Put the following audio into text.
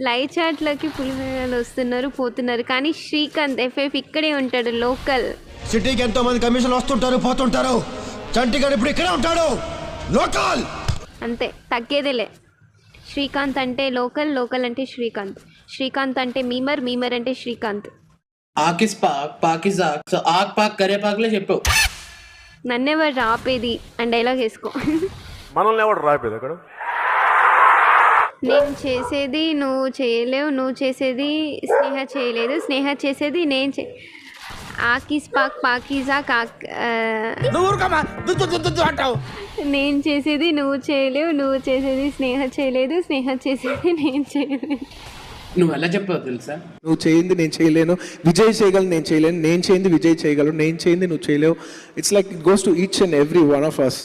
Live చాట్లకి పులిహోరలు వస్తున్నారు పోతున్నారు, కానీ శ్రీకాంత్ ఎఫ్ఎఫ్ ఇక్కడే ఉంటాడు లోకల్. సిటీకి ఎంతో మంది కమిషన్లు వస్తుంటారు పోతుంటారు, చంటిగాడు ఇప్పుడు ఇక్కడే ఉంటాడు లోకల్. అంతే, తగ్గేదేలే. శ్రీకాంత్ అంటే లోకల్, లోకల్ అంటే శ్రీకాంత్, శ్రీకాంత్ అంటే మీమర్, మీమర్ అంటే శ్రీకాంత్. ఆకిస్ పాక్ పాకిస్ ఆక్, సో ఆక్ పాక్ కరే పాక్లే చెప్పావు. నన్నెవరు రాపేది అని డైలాగ్ వేసుకో. మనల్ని ఎవడు రాయిపోయింది అక్కడ? నేను చేసేది నువ్వు చేయలేవు, నువ్వు చేసేది స్నేహ చేయలేదు, స్నేహ చేసేది నేను ఆకిస్ పాక్ పాకిజా కాక్. నేను చేసేది నువ్వు చేయలేవు, నువ్వు చేసేది స్నేహ చేయలేదు, స్నేహ చేసేది నేను చేయలేదు. నువ్వు ఎలా చెప్పావు తెలుసా? నువ్వు చేయింది నేను చేయలేను, విజయ్ చేయగలను నేను చేయలేను, నేను చేయింది విజయ్ చేయగలరు, నేను చేయింది నువ్వు చేయలేవు. It's like it goes to each and every one of us.